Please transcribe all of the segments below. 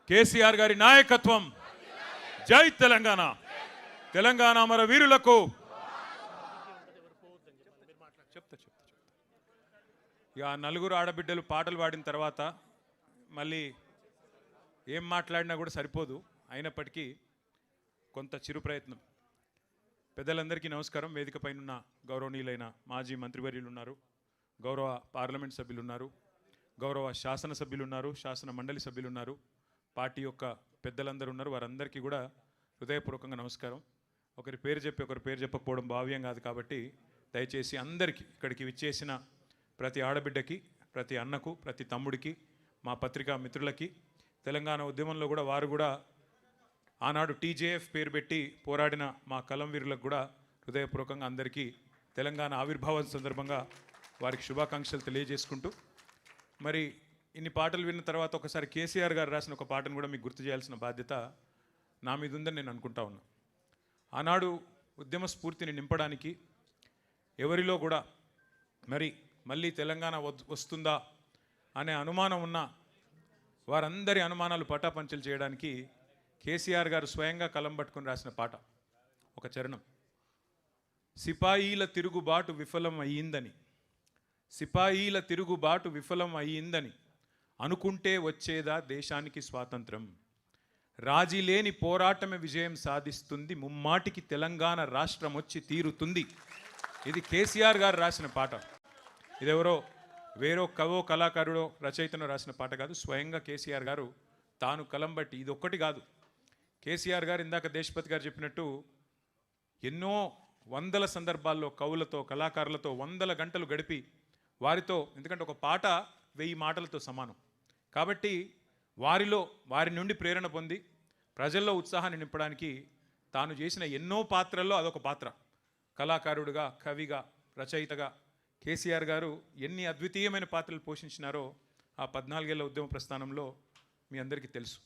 కేసీఆర్ గారి నాయకత్వం. జై తెలంగాణ. తెలంగాణ అమర వీరులకు చెప్తా. ఇక నలుగురు ఆడబిడ్డలు పాటలు పాడిన తర్వాత మళ్ళీ ఏం మాట్లాడినా కూడా సరిపోదు. అయినప్పటికీ కొంత చిరు ప్రయత్నం. పెద్దలందరికీ నమస్కారం. వేదిక పైన గౌరవనీయులైన మాజీ మంత్రివర్యులు ఉన్నారు, గౌరవ పార్లమెంట్ సభ్యులు ఉన్నారు, గౌరవ శాసనసభ్యులు ఉన్నారు, శాసన మండలి సభ్యులు ఉన్నారు, పార్టీ యొక్క పెద్దలందరూ ఉన్నారు. వారందరికీ కూడా హృదయపూర్వకంగా నమస్కారం. ఒకరి పేరు చెప్పి ఒకరి పేరు చెప్పకపోవడం భావ్యం కాదు. కాబట్టి దయచేసి అందరికీ, ఇక్కడికి విచ్చేసిన ప్రతి ఆడబిడ్డకి, ప్రతి అన్నకు, ప్రతి తమ్ముడికి, మా పత్రికా మిత్రులకి, తెలంగాణ ఉద్యమంలో కూడా వారు కూడా ఆనాడు టీజేఎఫ్ పేరు పెట్టి పోరాడిన మా కలం వీరులకు కూడా హృదయపూర్వకంగా అందరికీ తెలంగాణ ఆవిర్భావం సందర్భంగా వారికి శుభాకాంక్షలు తెలియజేసుకుంటూ, మరి ఇన్ని పాటలు విన్న తర్వాత ఒకసారి కేసీఆర్ గారు రాసిన ఒక పాటను కూడా మీకు గుర్తు చేయాల్సిన బాధ్యత నా మీద ఉందని నేను అనుకుంటా ఉన్నా. ఆనాడు ఉద్యమ స్ఫూర్తిని నింపడానికి ఎవరిలో కూడా మళ్ళీ తెలంగాణ వస్తుందా అనే అనుమానం ఉన్న వారందరి అనుమానాలు పటాపంచలు చేయడానికి కేసీఆర్ గారు స్వయంగా కలం పట్టుకొని రాసిన పాట ఒక చరణం. సిపాయిల తిరుగుబాటు విఫలం అయ్యిందని, సిపాయిల తిరుగుబాటు విఫలం అయ్యిందని అనుకుంటే వచ్చేదా దేశానికి స్వాతంత్రం, రాజీ లేని పోరాటమే విజయం సాధిస్తుంది, ముమ్మాటికి తెలంగాణ రాష్ట్రం వచ్చి తీరుతుంది. ఇది కేసీఆర్ గారు రాసిన పాట. ఇదెవరో వేరో కవో కళాకారుడో రచయితనో రాసిన పాట కాదు. స్వయంగా కేసీఆర్ గారు తాను కలం బట్టి, ఇది ఒక్కటి కాదు. కేసీఆర్ గారు ఇందాక దేశపతి గారు చెప్పినట్టు ఎన్నో వందల సందర్భాల్లో కవులతో, కళాకారులతో వందల గంటలు గడిపి వారితో, ఎందుకంటే ఒక పాట 1000 మాటలతో సమానం కాబట్టి వారి నుండి ప్రేరణ పొంది ప్రజల్లో ఉత్సాహాన్ని నింపడానికి తాను చేసిన ఎన్నో పాత్రల్లో అదొక పాత్ర. కళాకారుడిగా, కవిగా, రచయితగా కేసీఆర్ గారు ఎన్ని అద్వితీయమైన పాత్రలు పోషించినారో ఆ 14 ఏళ్ల ఉద్యమ ప్రస్థానంలో మీ అందరికీ తెలుసు.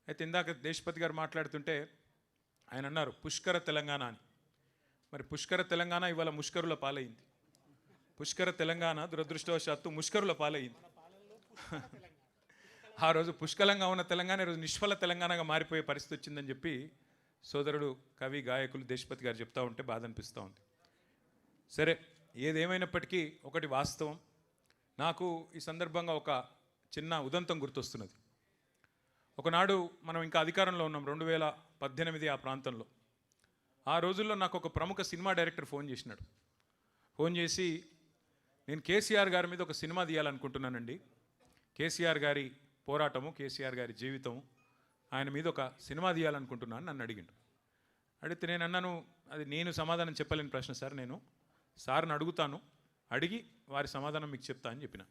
అయితే ఇందాక దేశపతి గారు మాట్లాడుతుంటే ఆయన అన్నారు పుష్కర తెలంగాణ అని. మరి పుష్కర తెలంగాణ ఇవాళ ముష్కరుల పాలైంది. పుష్కర తెలంగాణ దురదృష్టవశాత్తు ముష్కరుల పాలైంది. ఆ రోజు పుష్కలంగా ఉన్న తెలంగాణ ఈరోజు నిష్ఫల తెలంగాణగా మారిపోయే పరిస్థితి వచ్చిందని చెప్పి సోదరుడు కవి గాయకులు దేశపతి గారు చెప్తా ఉంటే బాధ అనిపిస్తూ ఉంది. సరే, ఏదేమైనప్పటికీ ఒకటి వాస్తవం. నాకు ఈ సందర్భంగా ఒక చిన్న ఉదంతం గుర్తొస్తున్నది. ఒకనాడు మనం ఇంకా అధికారంలో ఉన్నాం, 2018 ఆ ప్రాంతంలో. ఆ రోజుల్లో నాకు ఒక ప్రముఖ సినిమా డైరెక్టర్ ఫోన్ చేసినాడు. ఫోన్ చేసి, నేను కేసీఆర్ గారి మీద ఒక సినిమా తీయాలనుకుంటున్నానండి, కేసీఆర్ గారి పోరాటము, కేసీఆర్ గారి జీవితము, ఆయన మీద ఒక సినిమా తీయాలనుకుంటున్నాను నన్ను అడిగిండు. అడిగితే నేను అన్నాను, అది నేను సమాధానం చెప్పలేని ప్రశ్న సార్, నేను సార్ని అడుగుతాను, అడిగి వారి సమాధానం మీకు చెప్తా అని చెప్పిన.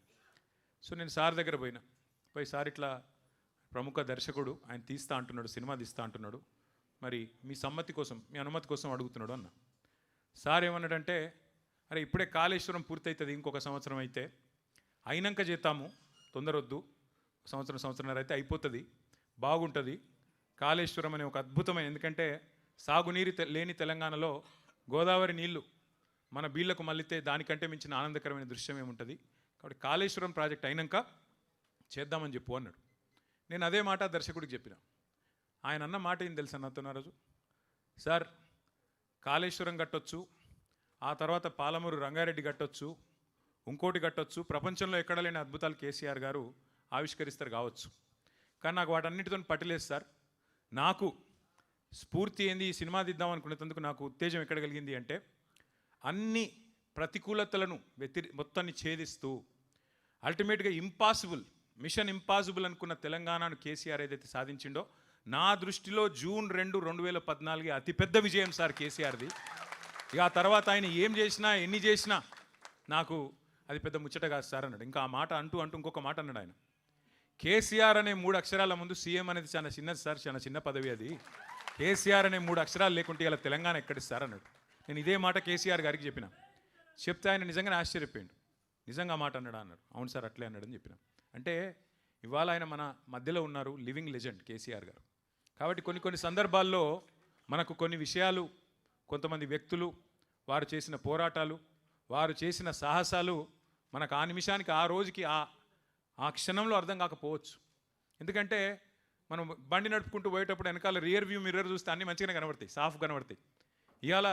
సో నేను సార్ దగ్గర పోయి సార్ ఇట్లా ప్రముఖ దర్శకుడు, ఆయన తీస్తా అంటున్నాడు, సినిమా తీస్తా అంటున్నాడు, మరి మీ సమ్మతి కోసం, మీ అనుమతి కోసం అడుగుతున్నాడు అన్న. సార్ ఏమన్నాడంటే, అరే ఇప్పుడే కాళేశ్వరం పూర్తవుతుంది, ఇంకొక సంవత్సరం అయితే అయినాక చేద్దాము, తొందరొద్దు, సంవత్సరంన్నర అయితే అయిపోతుంది, బాగుంటుంది. కాళేశ్వరం అనే ఒక అద్భుతమైన, ఎందుకంటే సాగునీరు లేని తెలంగాణలో గోదావరి నీళ్లు మన బీళ్లకు మళ్ళితే దానికంటే మించిన ఆనందకరమైన దృశ్యం ఏముంటుంది, కాబట్టి కాళేశ్వరం ప్రాజెక్ట్ అయినాక చేద్దామని చెప్పు అన్నాడు. నేను అదే మాట దర్శకుడికి చెప్పిన. ఆయన అన్న మాట ఏం తెలుసా నాతో ఆ రోజు, సార్ కాళేశ్వరం కట్టొచ్చు, ఆ తర్వాత పాలమూరు రంగారెడ్డి కట్టొచ్చు, ఇంకోటి కట్టొచ్చు, ప్రపంచంలో ఎక్కడ లేని అద్భుతాలు కేసీఆర్ గారు ఆవిష్కరిస్తారు కావచ్చు, కానీ నాకు వాటన్నిటితో పట్టలేదు సార్. నాకు స్ఫూర్తి ఏంది, ఈ సినిమా తీద్దాం అనుకునేందుకు నాకు ఉత్తేజం ఎక్కడ కలిగింది అంటే, అన్ని ప్రతికూలతలను మొత్తాన్ని ఛేదిస్తూ అల్టిమేట్గా మిషన్ ఇంపాసిబుల్ అనుకున్న తెలంగాణను కేసీఆర్ ఏదైతే సాధించిండో, నా దృష్టిలో జూన్ 2, 2014 అతిపెద్ద విజయం సార్ కేసీఆర్ది. ఇక ఆ తర్వాత ఆయన ఏం చేసినా, ఎన్ని చేసినా నాకు అది పెద్ద ముచ్చట కాదు సార్ అన్నాడు. ఇంకా ఆ మాట అంటూ ఇంకొక మాట అన్నాడు ఆయన, కేసీఆర్ అనే 3 అక్షరాల ముందు సీఎం అనేది చాలా చిన్నది సార్, చాలా చిన్న పదవి అది, కేసీఆర్ అనే 3 అక్షరాలు లేకుంటే ఇలా తెలంగాణ ఎక్కడిస్తారు అన్నాడు. నేను ఇదే మాట కేసీఆర్ గారికి చెప్పిన. చెప్తే ఆయన నిజంగానే ఆశ్చర్యపోయాడు. నిజంగా మాట అన్నాడా అన్నాడు. అవును సార్ అట్లే అన్నాడని చెప్పిన. అంటే ఇవాళ ఆయన మన మధ్యలో ఉన్నారు, లివింగ్ లెజెండ్ కేసీఆర్ గారు. కాబట్టి కొన్ని సందర్భాల్లో మనకు కొన్ని విషయాలు, కొంతమంది వ్యక్తులు, వారు చేసిన పోరాటాలు, వారు చేసిన సాహసాలు మనకు ఆ నిమిషానికి, ఆ రోజుకి, ఆ క్షణంలో అర్థం కాకపోవచ్చు. ఎందుకంటే మనం బండి నడుపుకుంటూ పోయేటప్పుడు వెనకాల రియర్ వ్యూ మిర్రర్ చూస్తే అన్నీ మంచిగానే కనబడతాయి, సాఫ్ కనబడతాయి. ఇవాళ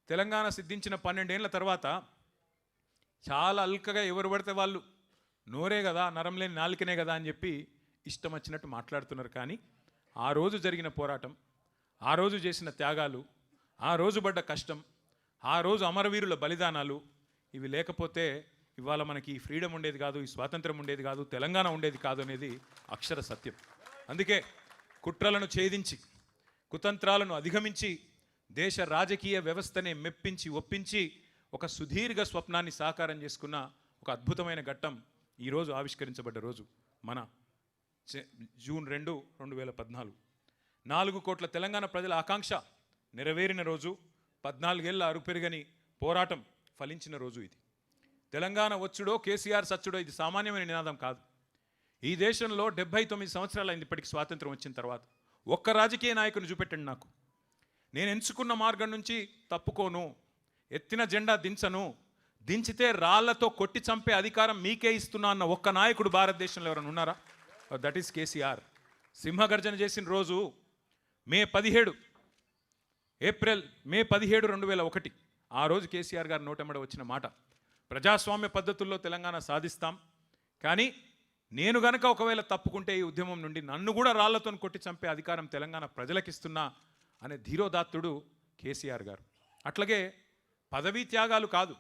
తెలంగాణ సిద్ధించిన 12 ఏళ్ల తర్వాత చాలా అల్కగా ఎవరు పడితే వాళ్ళు నోరే కదా, నరం లేని నాలుకనే కదా అని చెప్పి ఇష్టం వచ్చినట్టు మాట్లాడుతున్నారు. కానీ ఆ రోజు జరిగిన పోరాటం, ఆ రోజు చేసిన త్యాగాలు, ఆ రోజు పడ్డ కష్టం, ఆ రోజు అమరవీరుల బలిదానాలు ఇవి లేకపోతే ఇవాళ మనకి ఈ ఫ్రీడమ్ ఉండేది కాదు, ఈ స్వాతంత్రం ఉండేది కాదు, తెలంగాణ ఉండేది కాదు అనేది అక్షర సత్యం. అందుకే కుట్రలను ఛేదించి కుతంత్రాలను అధిగమించి దేశ రాజకీయ వ్యవస్థనే మెప్పించి ఒప్పించి ఒక సుదీర్ఘ స్వప్నాన్ని సాకారం చేసుకున్న ఒక అద్భుతమైన ఘట్టం ఈరోజు ఆవిష్కరించబడ్డ రోజు మన జూన్ 2, 2014. 4 కోట్ల తెలంగాణ ప్రజల ఆకాంక్ష నెరవేరిన రోజు, 14 ఏళ్ల అరుపెరుగని పోరాటం ఫలించిన రోజు ఇది. తెలంగాణ వచ్చుడో కేసీఆర్ సచ్చుడో ఇది సామాన్యమైన నినాదం కాదు. ఈ దేశంలో 79 సంవత్సరాలు అయింది ఇప్పటికి స్వాతంత్రం వచ్చిన తర్వాత. ఒక్క రాజకీయ నాయకుని చూపెట్టండి నాకు. నేను ఎంచుకున్న మార్గం నుంచి తప్పుకోను, ఎత్తిన జెండా దించను, దించితే రాళ్లతో కొట్టి చంపే అధికారం మీకే ఇస్తున్నా అన్న ఒక్క నాయకుడు భారతదేశంలో ఎవరైనా ఉన్నారా? That is KCR. సింహగర్జన చేసిన రోజు మే 17, 2001. ఆ రోజు కేసీఆర్ గారు నోటెమ్మడ వచ్చిన మాట, ప్రజాస్వామ్య పద్ధతుల్లో తెలంగాణ సాధిస్తాం, కానీ నేను గనక ఒకవేళ తప్పుకుంటే ఈ ఉద్యమం నుండి నన్ను కూడా రాళ్లతో కొట్టి చంపే అధికారం తెలంగాణ ప్రజలకిస్తున్నా అనే ధీరోదాత్తుడు కేసీఆర్ గారు. అట్లాగే పదవీ త్యాగాలు కాదు,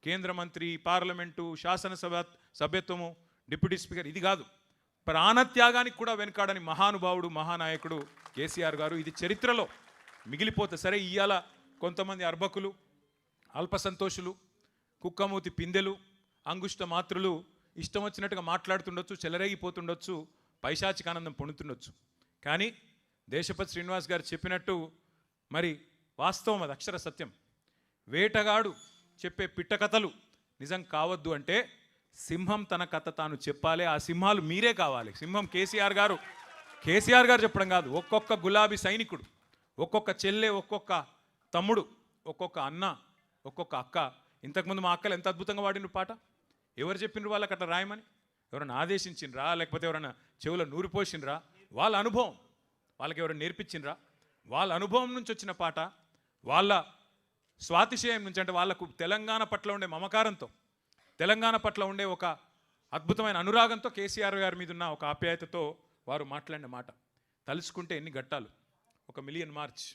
కేంద్ర మంత్రి, పార్లమెంటు, శాసనసభ సభ్యత్వము, డిప్యూటీ స్పీకర్, ఇది కాదు, ప్రాణత్యాగానికి కూడా వెనుకాడని మహానుభావుడు, మహానాయకుడు కేసీఆర్ గారు. ఇది చరిత్రలో మిగిలిపోతే సరే. ఇవాళ కొంతమంది అర్భకులు, అల్పసంతోషులు, కుక్కమూతి పిందెలు, అంగుష్ట మాత్రులు ఇష్టం వచ్చినట్టుగా మాట్లాడుతుండొచ్చు, చెలరేగిపోతుండొచ్చు, పైశాచిక ఆనందం పొందుతుండొచ్చు. కానీ దేశపతి శ్రీనివాస్ గారు చెప్పినట్టు మరి వాస్తవం, అది అక్షర సత్యం. వేటగాడు చెప్పే పిట్ట కథలు నిజం కావద్దు అంటే సింహం తన కథ తాను చెప్పాలి. ఆ సింహాలు మీరే కావాలి. సింహం కేసీఆర్ గారు చెప్పడం కాదు. ఒక్కొక్క గులాబీ సైనికుడు, ఒక్కొక్క చెల్లె, ఒక్కొక్క తమ్ముడు, ఒక్కొక్క అన్న, ఒక్కొక్క అక్క. ఇంతకుముందు మా అక్కలు ఎంత అద్భుతంగా వాడిన పాట. ఎవరు చెప్పినారు వాళ్ళకి అట్లా రాయమని? ఎవరైనా ఆదేశించినరా? లేకపోతే ఎవరైనా చెవులో నూరి పోసిండ్రా? వాళ్ళ అనుభవం వాళ్ళకి ఎవరైనా నేర్పించినరా? వాళ్ళ అనుభవం నుంచి వచ్చిన పాట, వాళ్ళ స్వాతిశయం నుంచి, అంటే వాళ్ళకు తెలంగాణ పట్ల ఉండే మమకారంతో, తెలంగాణ పట్ల ఉండే ఒక అద్భుతమైన అనురాగంతో, కేసీఆర్ గారి మీద ఉన్న ఒక ఆప్యాయతతో వారు మాట్లాడిన మాట తలుచుకుంటే ఎన్ని ఘట్టాలు. ఒక మిలియన్ మార్చ్,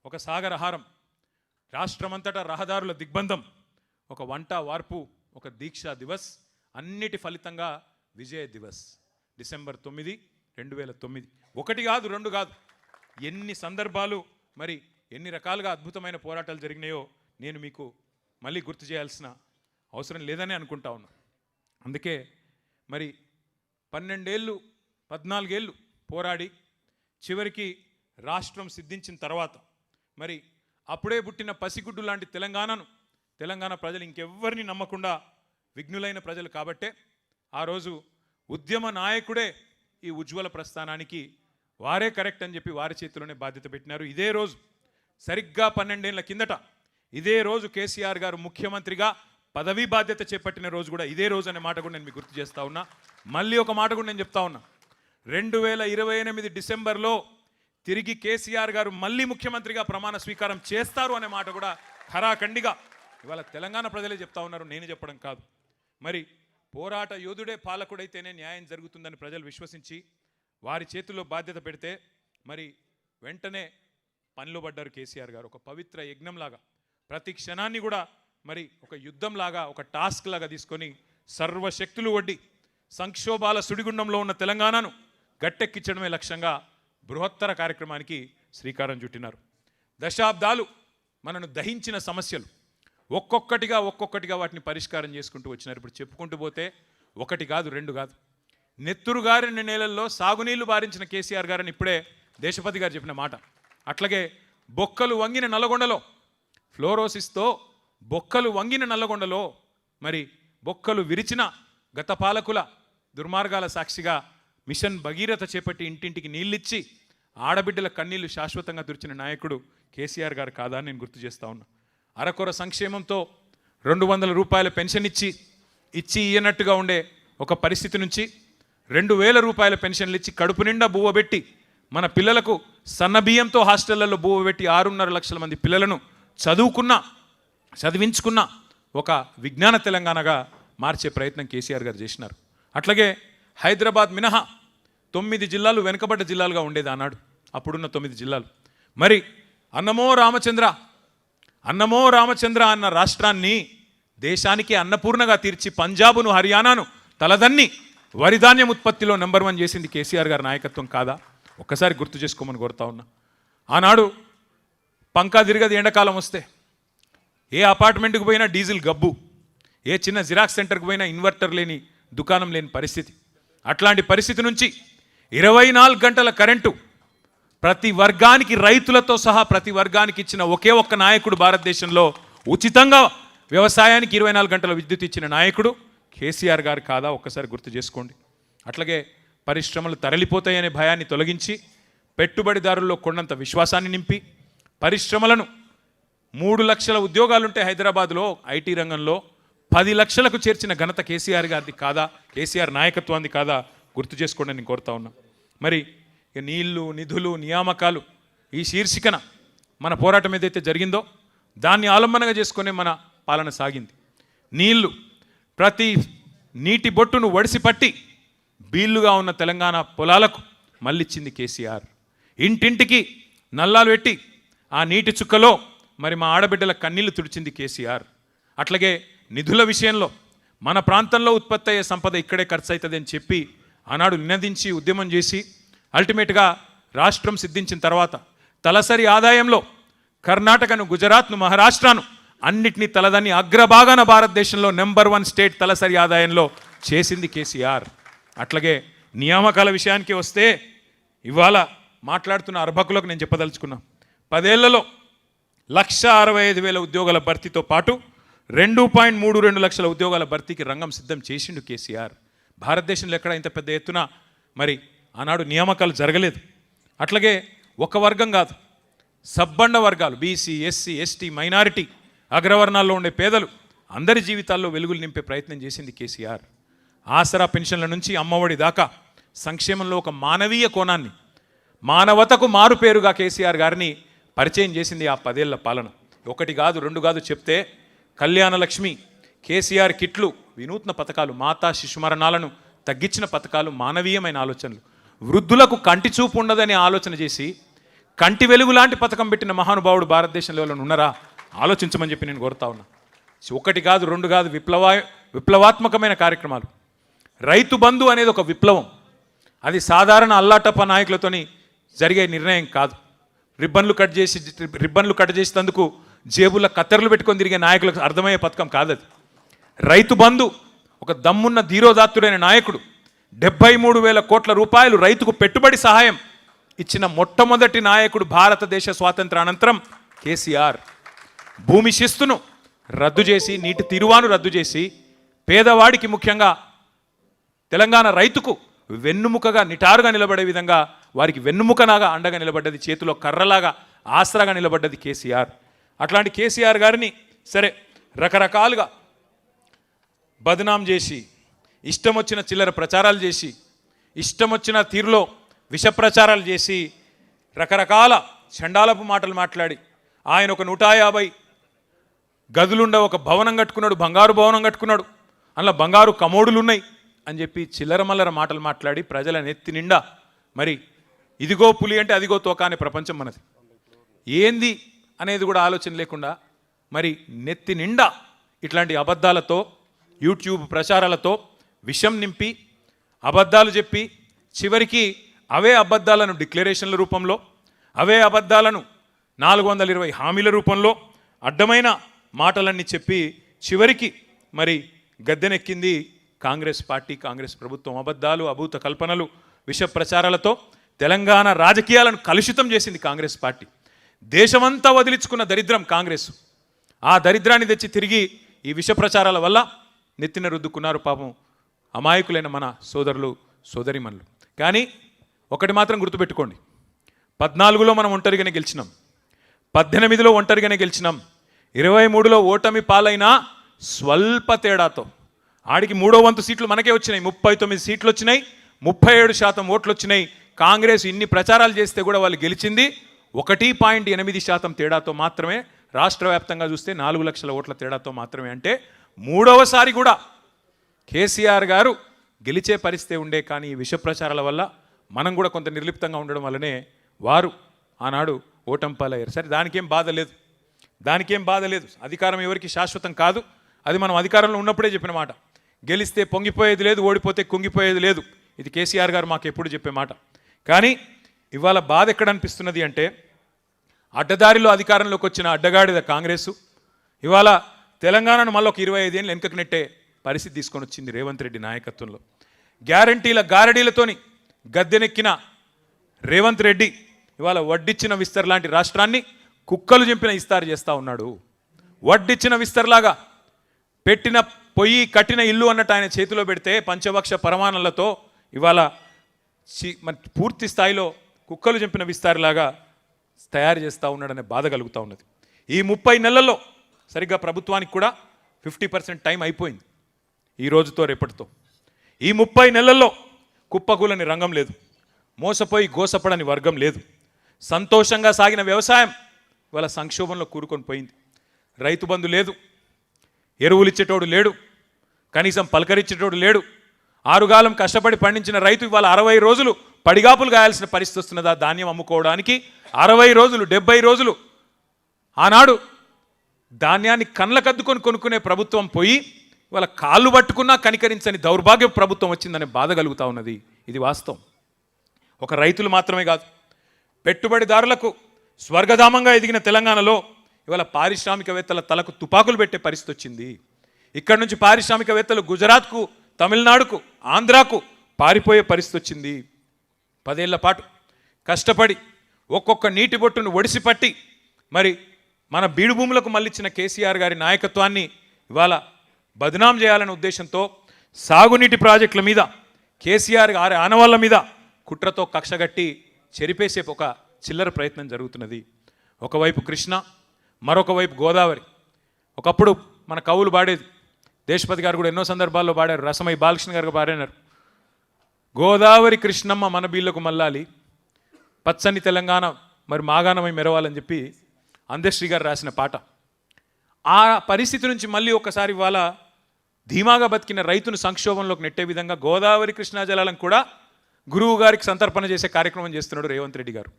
ఒక సాగరహారం, రాష్ట్రమంతటా రహదారుల దిగ్బంధం, ఒక వంట వార్పు, ఒక దీక్షా దివస్, అన్నిటి ఫలితంగా విజయ దివస్ డిసెంబర్ 9, 2009. 1 కాదు, 2 కాదు, ఎన్ని సందర్భాలు, మరి ఎన్ని రకాలుగా అద్భుతమైన పోరాటాలు జరిగినాయో నేను మీకు మళ్ళీ గుర్తు చేయాల్సిన అవసరం లేదని అనుకుంటా ఉన్నా. అందుకే మరి 12 ఏళ్ళు 14 ఏళ్ళు పోరాడి చివరికి రాష్ట్రం సిద్ధించిన తర్వాత మరి అప్పుడే పుట్టిన పసిగుడ్డు లాంటి తెలంగాణ ప్రజలు ఇంకెవ్వరిని నమ్మకుండా విఘ్నులైన ప్రజలు కాబట్టే ఆ రోజు ఉద్యమ నాయకుడే ఈ ఉజ్వల ప్రస్థానానికి వారే కరెక్ట్ అని చెప్పి వారి చేతిలోనే బాధ్యత పెట్టినారు. ఇదే రోజు సరిగ్గా 12 ఏళ్ల కిందట ఇదే రోజు కేసీఆర్ గారు ముఖ్యమంత్రిగా పదవీ బాధ్యత చేపట్టిన రోజు కూడా ఇదే రోజు అనే మాట కూడా నేను మీకు గుర్తు చేస్తా ఉన్నా. మళ్ళీ ఒక మాట కూడా నేను చెప్తా ఉన్నా, 2028 డిసెంబర్లో తిరిగి కేసీఆర్ గారు మళ్ళీ ముఖ్యమంత్రిగా ప్రమాణ స్వీకారం చేస్తారు అనే మాట కూడా ఖరాఖండిగా ఇవాళ తెలంగాణ ప్రజలే చెప్తా ఉన్నారు, నేను చెప్పడం కాదు. మరి పోరాట యోధుడే పాలకుడైతేనే న్యాయం జరుగుతుందని ప్రజలు విశ్వసించి వారి చేతుల్లో బాధ్యత పెడితే మరి వెంటనే పనిలో పడ్డారు కేసీఆర్ గారు. ఒక పవిత్ర యజ్ఞంలాగా ప్రతి క్షణాన్ని కూడా మరి ఒక యుద్ధంలాగా, ఒక టాస్క్ లాగా తీసుకొని సర్వశక్తులు ఒడ్డి సంక్షోభాల సుడిగుండంలో ఉన్న తెలంగాణను గట్టెక్కించడమే లక్ష్యంగా బృహత్తర కార్యక్రమానికి శ్రీకారం చుట్టినారు. దశాబ్దాలు మనను దహించిన సమస్యలు ఒక్కొక్కటిగా వాటిని పరిష్కారం చేసుకుంటూ వచ్చినారు. ఇప్పుడు చెప్పుకుంటూ పోతే 1 కాదు, 2 కాదు. నెత్తురు గారిన నేలల్లో సాగునీళ్లు బారించిన కేసీఆర్ గారని ఇప్పుడే దేశపతి గారు చెప్పిన మాట. అట్లాగే బొక్కలు వంగిన నల్లగొండలో, ఫ్లోరోసిస్తో బొక్కలు వంగిన నల్లగొండలో మరి బొక్కలు విరిచిన గత పాలకుల దుర్మార్గాల సాక్షిగా మిషన్ భగీరథ చేపట్టి ఇంటింటికి నీళ్ళిచ్చి ఆడబిడ్డల కన్నీళ్లు శాశ్వతంగా తుడిచిన నాయకుడు కేసీఆర్ గారు కాదా అని నేను గుర్తు చేస్తా ఉన్నా. అరకొర సంక్షేమంతో 200 రూపాయల పెన్షన్ ఇచ్చి ఇయ్యనట్టుగా ఉండే ఒక పరిస్థితి నుంచి 2,000 రూపాయల పెన్షన్లు ఇచ్చి కడుపు నిండా బువ్వబెట్టి మన పిల్లలకు సన్నబియ్యంతో హాస్టళ్లలో బువ్వబెట్టి 6.5 లక్షల మంది పిల్లలను చదివించుకున్న ఒక విజ్ఞాన తెలంగాణగా మార్చే ప్రయత్నం కేసీఆర్ గారు చేసినారు. అట్లాగే హైదరాబాద్ మినహా 9 జిల్లాలు వెనుకబడ్డ జిల్లాలుగా ఉండేది ఆనాడు, అప్పుడున్న 9 జిల్లాలు. మరి అన్నమో రామచంద్ర అన్న రాష్ట్రాన్ని దేశానికి అన్నపూర్ణగా తీర్చి పంజాబును హర్యానాను తలదన్ని వరిధాన్యం ఉత్పత్తిలో నెంబర్ 1 చేసింది కేసీఆర్ గారి నాయకత్వం కాదా? ఒక్కసారి గుర్తు చేసుకోమని కోరుతా ఉన్నా. ఆనాడు పంకా తిరగది ఎండాకాలం వస్తే, ఏ అపార్ట్మెంట్కి పోయినా డీజిల్ గబ్బు, ఏ చిన్న జిరాక్స్ సెంటర్కి పోయినా ఇన్వర్టర్ లేని దుకాణం లేని పరిస్థితి. అట్లాంటి పరిస్థితి నుంచి 24 గంటల కరెంటు ప్రతి వర్గానికి, రైతులతో సహా ప్రతి వర్గానికి ఇచ్చిన ఒకే ఒక్క నాయకుడు భారతదేశంలో, ఉచితంగా వ్యవసాయానికి 24 గంటల విద్యుత్ ఇచ్చిన నాయకుడు కేసీఆర్ గారు కాదా? ఒక్కసారి గుర్తు చేసుకోండి. అట్లాగే పరిశ్రమలు తరలిపోతాయనే భయాన్ని తొలగించి పెట్టుబడిదారుల్లో కొండంత విశ్వాసాన్ని నింపి పరిశ్రమలను 3 లక్షల ఉద్యోగాలుంటే హైదరాబాద్లో ఐటీ రంగంలో 10 లక్షలకు చేర్చిన ఘనత కేసీఆర్ గారిది కాదా? కేసీఆర్ నాయకత్వాన్ని కాదా? గుర్తు చేసుకోండి నేను కోరుతా ఉన్నా. మరి నీళ్లు, నిధులు, నియామకాలు ఈ శీర్షికన మన పోరాటం ఏదైతే జరిగిందో దాన్ని ఆలంబనగా చేసుకునే మన పాలన సాగింది. నీళ్లు, ప్రతి నీటి బొట్టును వడిసిపట్టి బీళ్లుగా ఉన్న తెలంగాణ పొలాలకు మళ్ళిచ్చింది కేసీఆర్. ఇంటింటికి నల్లాలు పెట్టి ఆ నీటి చుక్కలో మరి మా ఆడబిడ్డల కన్నీళ్లు తుడిచింది కేసీఆర్. అట్లాగే నిధుల విషయంలో మన ప్రాంతంలో ఉత్పత్తి అయ్యే సంపద ఇక్కడే ఖర్చు అవుతుంది అని చెప్పి ఆనాడు నినదించి ఉద్యమం చేసి అల్టిమేట్గా రాష్ట్రం సిద్ధించిన తర్వాత తలసరి ఆదాయంలో కర్ణాటకను, గుజరాత్ను, మహారాష్ట్రను అన్నిటినీ తలదని అగ్రభాగాన భారతదేశంలో నెంబర్ 1 స్టేట్ తలసరి ఆదాయంలో చేసింది కేసీఆర్. అట్లాగే నియామకాల విషయానికి వస్తే ఇవాళ మాట్లాడుతున్న అర్భకులకు నేను చెప్పదలుచుకున్నా, 10 ఏళ్లలో 1,65,000 ఉద్యోగాల భర్తీతో పాటు 2.32 లక్షల ఉద్యోగాల భర్తీకి రంగం సిద్ధం చేసిండు కేసీఆర్. భారతదేశంలో ఎక్కడ ఇంత పెద్ద ఎత్తున మరి ఆనాడు నియామకాలు జరగలేదు. అట్లాగే ఒక వర్గం కాదు, సబ్బండ వర్గాలు, బీసీ, ఎస్సీ, ఎస్టీ, మైనారిటీ, అగ్రవర్ణాల్లో ఉండే పేదలు అందరి జీవితాల్లో వెలుగులు నింపే ప్రయత్నం చేసింది కేసీఆర్. ఆసరా పెన్షన్ల నుంచి అమ్మఒడి దాకా సంక్షేమంలో ఒక మానవీయ కోణాన్ని, మానవతకు మారుపేరుగా కేసీఆర్ గారిని పరిచయం చేసింది ఆ 10 ఏళ్ల పాలన. 1 కాదు 2 కాదు చెప్తే కళ్యాణ లక్ష్మి, కేసీఆర్ కిట్లు, వినూత్న పథకాలు, మాతా శిశు మరణాలను తగ్గించిన పథకాలు, మానవీయమైన ఆలోచనలు, వృద్ధులకు కంటి చూపు ఉండదనే ఆలోచన చేసి కంటి వెలుగు లాంటి పథకం పెట్టిన మహానుభావుడు భారతదేశంలో ఉన్నారా? ఆలోచించమని చెప్పి నేను కోరుతా ఉన్నా. 1 కాదు 2 కాదు విప్లవాత్మకమైన కార్యక్రమాలు. రైతు బంధు అనేది ఒక విప్లవం. అది సాధారణ అల్లాటప్ప నాయకులతోని జరిగే నిర్ణయం కాదు. రిబ్బన్లు కట్ చేసేందుకు జేబుల కత్తెరలు పెట్టుకొని తిరిగే నాయకులకు అర్థమయ్యే పథకం కాదు అది. రైతు బంధు ఒక దమ్మున్న ధీరోదాత్తుడైన నాయకుడు 73,000 కోట్ల రూపాయలు రైతుకు పెట్టుబడి సహాయం ఇచ్చిన మొట్టమొదటి నాయకుడు భారతదేశ స్వాతంత్ర అనంతరం కేసీఆర్. భూమి శిస్తును రద్దు చేసి, నీటి తీరువాను రద్దు చేసి, పేదవాడికి ముఖ్యంగా తెలంగాణ రైతుకు వెన్నుముకగా, నిటారుగా నిలబడే విధంగా వారికి వెన్నుముకలాగా అండగా నిలబడ్డది, చేతిలో కర్రలాగా ఆసరాగా నిలబడ్డది కేసీఆర్. అట్లాంటి కేసీఆర్ గారిని సరే రకరకాలుగా బదనాం చేసి, ఇష్టం వచ్చిన చిల్లర ప్రచారాలు చేసి, ఇష్టం వచ్చిన తీరులో విష ప్రచారాలు చేసి, రకరకాల చండాలపు మాటలు మాట్లాడి, ఆయన ఒక 150 గదులుండ ఒక భవనం కట్టుకున్నాడు, బంగారు భవనం కట్టుకున్నాడు, అందులో బంగారు కమోడులు ఉన్నాయి అని చెప్పి చిల్లర మల్లర మాటలు మాట్లాడి ప్రజల నెత్తి నిండా మరి ఇదిగో పులి అంటే అదిగో తోక అనే ప్రపంచం మనది, ఏంది అనేది కూడా ఆలోచన లేకుండా మరి నెత్తి నిండా ఇట్లాంటి అబద్ధాలతో, యూట్యూబ్ ప్రచారాలతో విషం నింపి, అబద్ధాలు చెప్పి, చివరికి అవే అబద్ధాలను డిక్లరేషన్ల రూపంలో, అవే అబద్ధాలను 420 హామీల రూపంలో అడ్డమైన మాటలన్నీ చెప్పి చివరికి మరి గద్దెనెక్కింది కాంగ్రెస్ పార్టీ, కాంగ్రెస్ ప్రభుత్వం. అబద్ధాలు, అభూత కల్పనలు, విష ప్రచారాలతో తెలంగాణ రాజకీయాలను కలుషితం చేసింది కాంగ్రెస్ పార్టీ. దేశమంతా వదిలించుకున్న దరిద్రం కాంగ్రెస్. ఆ దరిద్రాన్ని తెచ్చి తిరిగి ఈ విష ప్రచారాల వల్ల నెత్తిన రుద్దుకున్నారు పాపం అమాయకులైన మన సోదరులు, సోదరిమణులు. కానీ ఒకటి మాత్రం గుర్తుపెట్టుకోండి, 14లో మనం ఒంటరిగానే గెలిచినాం, 18లో ఒంటరిగానే గెలిచినాం, 23లో ఓటమి పాలైనా స్వల్ప తేడాతో. ఆడికి 3వ వంతు సీట్లు మనకే వచ్చినాయి, 39 సీట్లు వచ్చినాయి. 37% ఓట్లు వచ్చినాయి. కాంగ్రెస్ ఇన్ని ప్రచారాలు చేస్తే కూడా వాళ్ళు గెలిచింది 1.8% తేడాతో మాత్రమే. రాష్ట్ర వ్యాప్తంగా చూస్తే 4 లక్షల ఓట్ల తేడాతో మాత్రమే. అంటే మూడవసారి కూడా కేసీఆర్ గారు గెలిచే పరిస్థితి ఉండే. కానీ ఈ విష ప్రచారాల వల్ల మనం కూడా కొంత నిర్లిప్తంగా ఉండడం వల్లనే వారు ఆనాడు ఓటంపాలయ్యారు. సరే, దానికేం బాధ లేదు. అధికారం ఎవరికి శాశ్వతం కాదు. అది మనం అధికారంలో ఉన్నప్పుడే చెప్పిన మాట. గెలిస్తే పొంగిపోయేది లేదు, ఓడిపోతే కుంగిపోయేది లేదు. ఇది కేసీఆర్ గారు మాకు ఎప్పుడు చెప్పే మాట. కానీ ఇవాళ బాధ ఎక్కడ అనిపిస్తున్నది అంటే, అడ్డదారిలో అధికారంలోకి వచ్చిన అడ్డగాడిద కాంగ్రెసు ఇవాళ తెలంగాణను మళ్ళీ ఒక 25 ఏళ్ళు వెనుకకు నెట్టే పరిస్థితి తీసుకొని వచ్చింది రేవంత్ రెడ్డి నాయకత్వంలో. గ్యారంటీల గారడీలతోని గద్దెనెక్కిన రేవంత్ రెడ్డి ఇవాళ వడ్డిచ్చిన విస్తర్ లాంటి రాష్ట్రాన్ని కుక్కలు చెంపిన ఇస్తారు చేస్తూ ఉన్నాడు. వడ్డిచ్చిన విస్తర్లాగా పెట్టిన పొయ్యి కట్టిన ఇల్లు అన్నట్టు ఆయన చేతిలో పెడితే పంచభక్ష పరమాణాలతో ఇవాళ పూర్తి స్థాయిలో కుక్కలు చెంపిన విస్తారులాగా తయారు చేస్తూ ఉన్నాడనే బాధ కలుగుతూ ఉన్నది. ఈ 30 నెలల్లో సరిగ్గా ప్రభుత్వానికి కూడా 50% టైం అయిపోయింది ఈ రోజుతో రేపటితో. ఈ 30 నెలల్లో కుప్పకూలని రంగం లేదు, మోసపోయి గోసపడని వర్గం లేదు. సంతోషంగా సాగిన వ్యవసాయం ఇవాళ సంక్షోభంలో కూరుకొని పోయింది. రైతు బంధు లేదు, ఎరువులు ఇచ్చేటోడు లేడు, కనీసం పలకరించేటోడు లేడు. ఆరుగాలం కష్టపడి పండించిన రైతు ఇవాళ 60 రోజులు పడిగాపులు గాయాల్సిన పరిస్థితి వస్తున్నదా ధాన్యం అమ్ముకోవడానికి? 60 రోజులు 70 రోజులు ఆనాడు ధాన్యాన్ని కళ్ళకద్దుకొని కొనుక్కునే ప్రభుత్వం పోయి ఇవాళ కాళ్ళు పట్టుకున్నా కనికరించని దౌర్భాగ్య ప్రభుత్వం వచ్చిందనే బాధ కలుగుతూ ఉన్నది. ఇది వాస్తవం. ఒక రైతులు మాత్రమే కాదు, పెట్టుబడిదారులకు స్వర్గధామంగా ఎదిగిన తెలంగాణలో ఇవాళ పారిశ్రామికవేత్తల తలకు తుపాకులు పెట్టే పరిస్థితి వచ్చింది. ఇక్కడి నుంచి పారిశ్రామికవేత్తలు గుజరాత్కు, తమిళనాడుకు, ఆంధ్రాకు పారిపోయే పరిస్థితి వచ్చింది. 10 ఏళ్ల పాటు కష్టపడి ఒక్కొక్క నీటి బొట్టును ఒడిసిపట్టి మరి మన బీడు భూములకు మళ్ళించిన కేసీఆర్ గారి నాయకత్వాన్ని ఇవాళ బదనాం చేయాలనే ఉద్దేశంతో సాగునీటి ప్రాజెక్టుల మీద, కేసీఆర్ గారి ఆనవాళ్ళ మీద కుట్రతో కక్షగట్టి చెరిపేసే ఒక చిల్లర ప్రయత్నం జరుగుతున్నది. ఒకవైపు కృష్ణ, మరొక వైపు గోదావరి. ఒకప్పుడు మన కవులు పాడేది, దేశపతి గారు కూడా ఎన్నో సందర్భాల్లో పాడారు, రసమై బాలకృష్ణ గారు పాడినారు. గోదావరి కృష్ణమ్మ మన బీళ్లకు మల్లాలి, పచ్చని తెలంగాణ మరి మాగాణమై మెరవాలని చెప్పి అందశ్రీ గారు రాసిన పాట. ఆ పరిస్థితి నుంచి మళ్ళీ ఒకసారి ఇవాళ ధీమాగా బతికిన రైతును సంక్షోభంలోకి నెట్టే విధంగా గోదావరి కృష్ణా జలాలను కూడా గురువు గారికి సంతర్పణ చేసే కార్యక్రమం చేస్తున్నాడు రేవంత్ రెడ్డి గారు.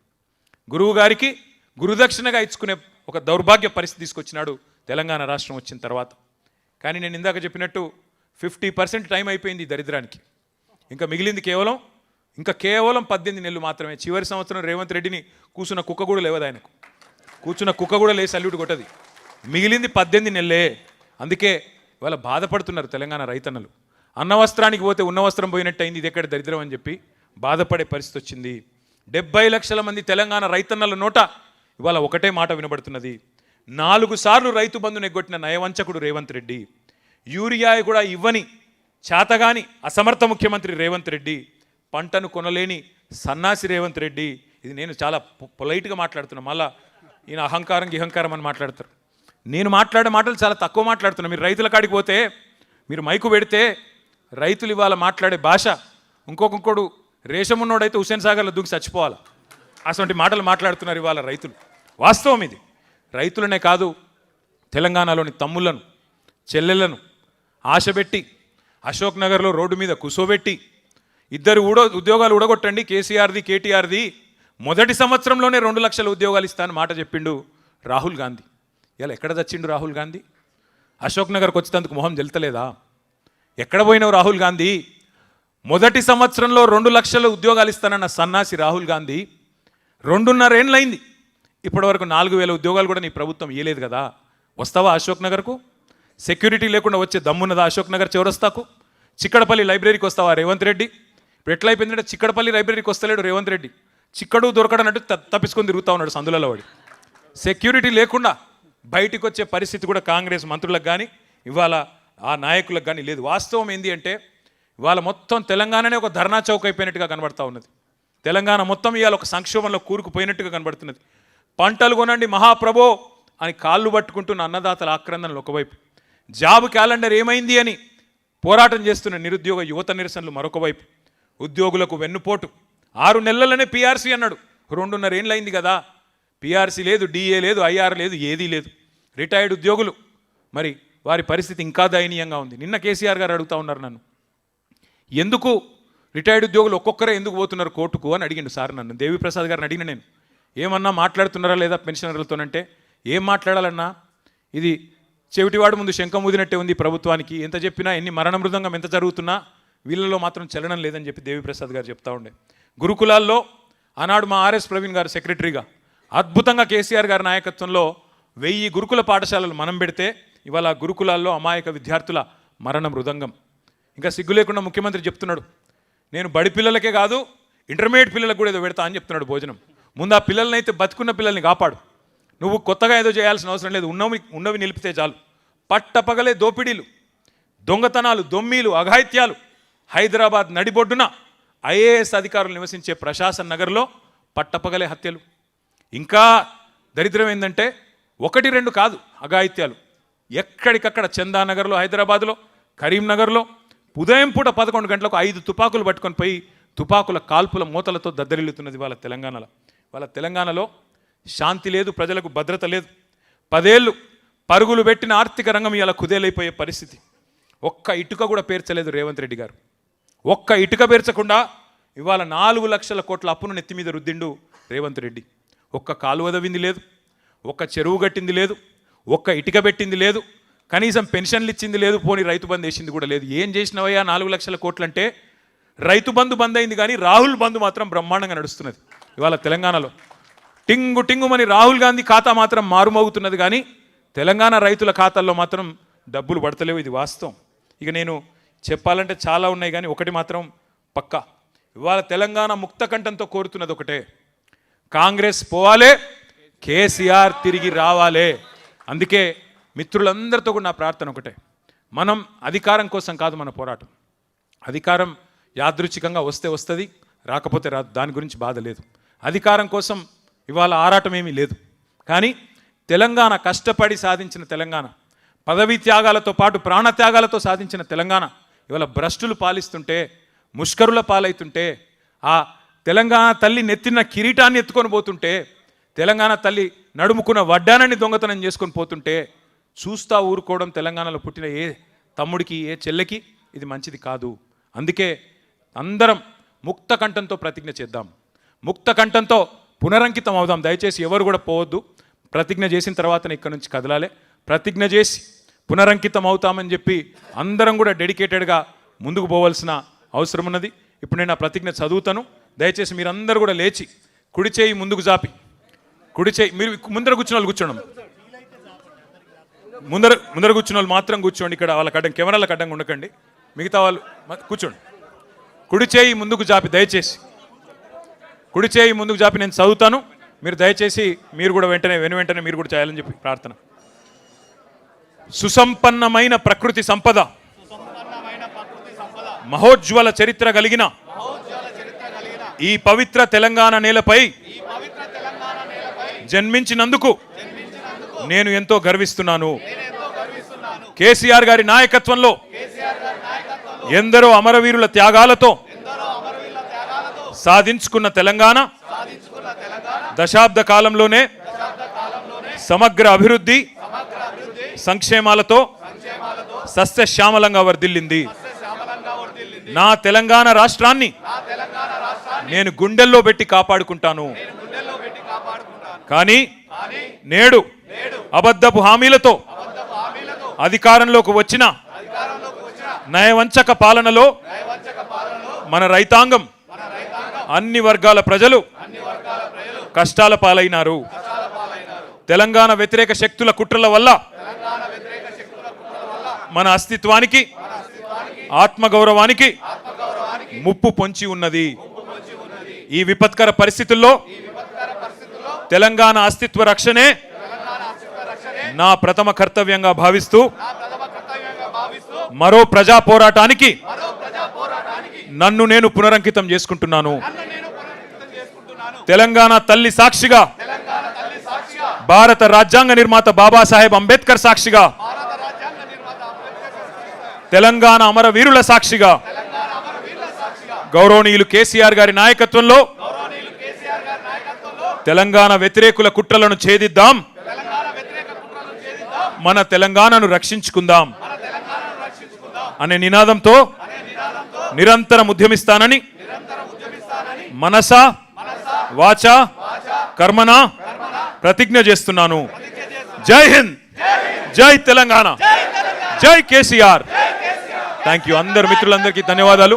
గురువు గారికి గురుదక్షిణగా ఇచ్చుకునే ఒక దౌర్భాగ్య పరిస్థితి తీసుకొచ్చినాడు తెలంగాణ రాష్ట్రం వచ్చిన తర్వాత. కానీ నేను ఇందాక చెప్పినట్టు 50% టైం అయిపోయింది ఈ దరిద్రానికి. ఇంకా మిగిలింది కేవలం 18 నెలలు మాత్రమే. చివరి సంవత్సరం రేవంత్ రెడ్డిని కూర్చున్న కుక్క కూడా లేవదు, ఆయనకు కూర్చున్న కుక్క కూడా లేసి సల్యూట్ కొట్టది. మిగిలింది 18 నెలలే. అందుకే ఇవాళ బాధపడుతున్నారు తెలంగాణ రైతన్నలు. అన్న వస్త్రానికి పోతే ఉన్న వస్త్రం పోయినట్టు అయింది, ఇది ఎక్కడ దరిద్రం అని చెప్పి బాధపడే పరిస్థితి వచ్చింది. 70 లక్షల మంది తెలంగాణ రైతన్నల నోట ఇవాళ ఒకటే మాట వినబడుతున్నది. 4 సార్లు రైతు బంధును ఎగ్గొట్టిన నయవంచకుడు రేవంత్ రెడ్డి, యూరియా కూడా ఇవ్వని చేతగాని అసమర్థ ముఖ్యమంత్రి రేవంత్ రెడ్డి, పంటను కొనలేని సన్నాసి రేవంత్ రెడ్డి. ఇది నేను చాలా పొలైట్గా మాట్లాడుతున్నా, మళ్ళా ఈయన అహంకారం అని మాట్లాడతారు. నేను మాట్లాడే మాటలు చాలా తక్కువ మాట్లాడుతున్నా. మీరు రైతుల కాడికి పోతే, మీరు మైకు పెడితే రైతులు ఇవాళ మాట్లాడే భాష ఇంకొకడు రేషమున్నోడైతే హుస్సేన్ సాగర్లో దూకి చచ్చిపోవాలి. అటువంటి మాటలు మాట్లాడుతున్నారు ఇవాళ రైతులు. వాస్తవం ఇది. రైతులనే కాదు, తెలంగాణలోని తమ్ముళ్లను, చెల్లెళ్లను ఆశపెట్టి అశోక్ నగర్లో రోడ్డు మీద కూసోబెట్టి 2 ఉద్యోగాలు ఊడగొట్టండి, కేసీఆర్ది కేటీఆర్ది, మొదటి సంవత్సరంలోనే 2 లక్షల ఉద్యోగాలు ఇస్తానని మాట చెప్పిండు రాహుల్ గాంధీ. ఇలా ఎక్కడ చచ్చిండు రాహుల్ గాంధీ? అశోక్ నగర్కి వచ్చేందుకు మొహం జల్తలేదా? ఎక్కడ పోయినావు రాహుల్ గాంధీ? మొదటి సంవత్సరంలో 2 లక్షల ఉద్యోగాలు ఇస్తానన్న సన్నాసి రాహుల్ గాంధీ 2.5 ఏళ్ళైంది, ఇప్పటివరకు 4,000 ఉద్యోగాలు కూడా నీ ప్రభుత్వం ఇవ్వలేదు కదా. వస్తావా అశోక్ నగర్కు? సెక్యూరిటీ లేకుండా వచ్చే దమ్మున్నదా అశోక్ నగర్ చౌరస్తాకు? చిక్కడపల్లి లైబ్రరీకి వస్తావా రేవంత్ రెడ్డి? ఇప్పుడు ఎట్లయిపోయిందంటే చిక్కడపల్లి లైబ్రరీకి వస్తలేడు రేవంత్ రెడ్డి, చిక్కడు దొరకడన్నట్టు తప్పించుకొని తిరుగుతూ ఉన్నాడు సందులలో వాడి. సెక్యూరిటీ లేకుండా బయటికి వచ్చే పరిస్థితి కూడా కాంగ్రెస్ మంత్రులకు కానీ ఇవాళ ఆ నాయకులకు కానీ లేదు. వాస్తవం ఏంటి అంటే ఇవాళ మొత్తం తెలంగాణనే ఒక ధర్నా చౌక్ అయిపోయినట్టుగా కనబడతా ఉన్నది. తెలంగాణ మొత్తం ఇవాళ ఒక సంక్షోభంలో కూరుకుపోయినట్టుగా కనబడుతున్నది. పంటలు కొనండి మహాప్రభో అని కాళ్ళు పట్టుకుంటున్న అన్నదాతల ఆక్రందనలు ఒకవైపు, జాబ్ క్యాలెండర్ ఏమైంది అని పోరాటం చేస్తున్న నిరుద్యోగ యువత నిరసనలు మరొక వైపు, ఉద్యోగులకు వెన్నుపోటు. 6 నెలలనే పీఆర్సీ అన్నాడు. 2.5 ఏళ్ళు అయింది కదా. పీఆర్సీ లేదు, డిఏ లేదు, ఐఆర్ లేదు, ఏదీ లేదు. రిటైర్డ్ ఉద్యోగులు మరి వారి పరిస్థితి ఇంకా దయనీయంగా ఉంది. నిన్న కేసీఆర్ గారు అడుగుతా ఉన్నారు నన్ను, ఎందుకు రిటైర్డ్ ఉద్యోగులు ఒక్కొక్కరే ఎందుకు పోతున్నారు కోర్టుకు అని అడిగిండు సార్ నన్ను. దేవిప్రసాద్ గారిని అడిగిన నేను, ఏమన్నా మాట్లాడుతున్నారా లేదా పెన్షనర్లతోనంటే, ఏం మాట్లాడాలన్నా, ఇది చెవిటివాడు ముందు శంఖం ఊదినట్టే ఉంది ప్రభుత్వానికి. ఎంత చెప్పినా, ఎన్ని మరణ మృదంగం ఎంత జరుగుతున్నా వీళ్ళలో మాత్రం చలనం లేదని చెప్పి దేవిప్రసాద్ గారు చెప్తా ఉండే. గురుకులాల్లో ఆనాడు మా ఆర్ఎస్ ప్రవీణ్ గారు సెక్రటరీగా అద్భుతంగా కేసీఆర్ గారి నాయకత్వంలో 1000 గురుకుల పాఠశాలలు మనం పెడితే ఇవాళ గురుకులాల్లో అమాయక విద్యార్థుల మరణ మృదంగం. ఇంకా సిగ్గు లేకుండా ముఖ్యమంత్రి చెప్తున్నాడు, నేను బడి పిల్లలకే కాదు ఇంటర్మీడియట్ పిల్లలకు కూడా ఏదో పెడతా అని చెప్తున్నాడు భోజనం. ముందు ఆ పిల్లల్ని అయితే బతుకున్న పిల్లల్ని కాపాడు. నువ్వు కొత్తగా ఏదో చేయాల్సిన అవసరం లేదు, ఉన్నవి నిలిపితే చాలు. పట్టపగలే దోపిడీలు, దొంగతనాలు, దొమ్మీలు, అఘాయిత్యాలు. హైదరాబాద్ నడిబొడ్డున ఐఏఎస్ అధికారులు నివసించే ప్రశాసన్ నగర్లో పట్టపగలే హత్యలు. ఇంకా దరిద్రం ఏంటంటే 1-2 కాదు అఘాయిత్యాలు. ఎక్కడికక్కడ చందానగర్లో, హైదరాబాద్లో, కరీంనగర్లో ఉదయం పూట 11 గంటలకు 5 తుపాకులు పట్టుకొని పోయి తుపాకుల కాల్పుల మూతలతో దద్దరిల్లుతున్నది వాళ్ళ తెలంగాణలో. వాళ్ళ తెలంగాణలో శాంతి లేదు, ప్రజలకు భద్రత లేదు. 10 ఏళ్ళు పరుగులు పెట్టిన ఆర్థిక రంగం ఇలా కుదేలైపోయే పరిస్థితి. ఒక్క ఇటుక కూడా పేర్చలేదు రేవంత్ రెడ్డి గారు. ఒక్క ఇటుక పేర్చకుండా ఇవాళ 4 లక్షల కోట్ల అప్పును నెత్తి మీద రుద్దిండు రేవంత్ రెడ్డి. ఒక్క కాలువ దవ్వింది లేదు, ఒక్క చెరువు కట్టింది లేదు, ఒక్క ఇటుక పెట్టింది లేదు, కనీసం పెన్షన్లు ఇచ్చింది లేదు, పోనీ రైతు బంధు వేసింది కూడా లేదు. ఏం చేసినవయ్యా 4 లక్షల కోట్లు అంటే? రైతు బంధు బంద్ అయింది కానీ రాహుల్ బంధు మాత్రం బ్రహ్మాండంగా నడుస్తున్నది ఇవాళ తెలంగాణలో. టింగు టింగుమని రాహుల్ గాంధీ ఖాతా మాత్రం మారుమోగుతున్నది కానీ తెలంగాణ రైతుల ఖాతాల్లో మాత్రం డబ్బులు పడతలేవు. ఇది వాస్తవం. ఇక నేను చెప్పాలంటే చాలా ఉన్నాయి కానీ ఒకటి మాత్రం పక్కా, ఇవాళ తెలంగాణ ముక్త కంఠంతో కోరుతున్నది ఒకటే, కాంగ్రెస్ పోవాలే, కేసీఆర్ తిరిగి రావాలే. అందుకే మిత్రులందరితో కూడా నా ప్రార్థన ఒకటే, మనం అధికారం కోసం కాదు మన పోరాటం. అధికారం యాదృచ్ఛికంగా వస్తే వస్తుంది, రాకపోతే రాదు, దాని గురించి బాధ లేదు. అధికారం కోసం ఇవాళ ఆరాటం ఏమీ లేదు. కానీ తెలంగాణ కష్టపడి సాధించిన తెలంగాణ, పదవీ త్యాగాలతో పాటు ప్రాణత్యాగాలతో సాధించిన తెలంగాణ ఇవాళ భ్రష్టులు పాలిస్తుంటే, ముష్కరుల పాలవుతుంటే, ఆ తెలంగాణ తల్లి నెత్తిన కిరీటాన్ని ఎత్తుకొని పోతుంటే, తెలంగాణ తల్లి నడుముకున్న వడ్డానాన్ని దొంగతనం చేసుకొని పోతుంటే చూస్తా ఊరుకోవడం తెలంగాణలో పుట్టిన ఏ తమ్ముడికి, ఏ చెల్లెకి ఇది మంచిది కాదు. అందుకే అందరం ముక్త కంఠంతో ప్రతిజ్ఞ చేద్దాం, ముక్త కంఠంతో పునరంకితం అవుదాం. దయచేసి ఎవరు కూడా పోవద్దు. ప్రతిజ్ఞ చేసిన తర్వాతనే ఇక్కడ నుంచి కదలాలి. ప్రతిజ్ఞ చేసి పునరంకితం అవుతామని చెప్పి అందరం కూడా డెడికేటెడ్గా ముందుకు పోవాల్సిన అవసరం ఉన్నది. ఇప్పుడు నేను ఆ ప్రతిజ్ఞ చదువుతాను. దయచేసి మీరందరూ కూడా లేచి కుడి చేయి ముందుకు జాపి, కుడి చేయి, మీరు ముందర కూర్చున్న వాళ్ళు కూర్చోండి, ముందర కూర్చున్న వాళ్ళు మాత్రం కూర్చోండి. ఇక్కడ వాళ్ళకి అడ్డం, కెమెరాలకు అడ్డంగా ఉండకండి, మిగతా వాళ్ళు కూర్చోండి. కుడి చేయి ముందుకు జాపి, దయచేసి కుడి చేయి ముందుకు జాపి నేను చదువుతాను. మీరు దయచేసి మీరు కూడా వెంటనే మీరు కూడా చేయాలని చెప్పి ప్రార్థన. సుసంపన్నమైన ప్రకృతి సంపద, మహోజ్వల చరిత్ర కలిగిన ఈ పవిత్ర తెలంగాణ నేలపై జన్మించినందుకు నేను ఎంతో గర్విస్తున్నాను. కేసీఆర్ గారి నాయకత్వంలో ఎందరో అమరవీరుల త్యాగాలతో సాధించుకున్న తెలంగాణ దశాబ్ద కాలంలోనే సమగ్ర అభివృద్ధి సంక్షేమాలతో సస్యశ్యామలంగా వర్ధిల్లింది. నా తెలంగాణ రాష్ట్రాన్ని నేను గుండెల్లో పెట్టి కాపాడుకుంటాను. కానీ నేడు అబద్ధపు హామీలతో అధికారంలోకి వచ్చిన నయవంచక పాలనలో మన రైతాంగం, అన్ని వర్గాల ప్రజలు కష్టాల పాలైనారు. తెలంగాణ వ్యతిరేక శక్తుల కుట్రల వల్ల మన అస్తిత్వానికి, ఆత్మగౌరవానికి ముప్పు పొంచి ఉన్నది. ఈ విపత్కర పరిస్థితుల్లో తెలంగాణ అస్తిత్వ రక్షణే నా ప్రథమ కర్తవ్యంగా భావిస్తూ మరో ప్రజా పోరాటానికి నన్ను నేను పునరంకితం చేసుకుంటున్నాను. తెలంగాణ తల్లి సాక్షిగా, భారత రాజ్యాంగ నిర్మాత బాబాసాహెబ్ అంబేద్కర్ సాక్షిగా, తెలంగాణ అమరవీరుల సాక్షిగా గౌరవనీయులు కేసీఆర్ గారి నాయకత్వంలో తెలంగాణ వ్యతిరేకుల కుట్రలను ఛేదిద్దాం, మన తెలంగాణను రక్షించుకుందాం అనే నినాదంతో నిరంతరం ఉద్యమిస్తానని మనస వాచ కర్మన ప్రతిజ్ఞ చేస్తున్నాను. జై హింద్, జై తెలంగాణ, జై కేసీఆర్. Thank you. అందరు మిత్రులందరికీ ధన్యవాదాలు.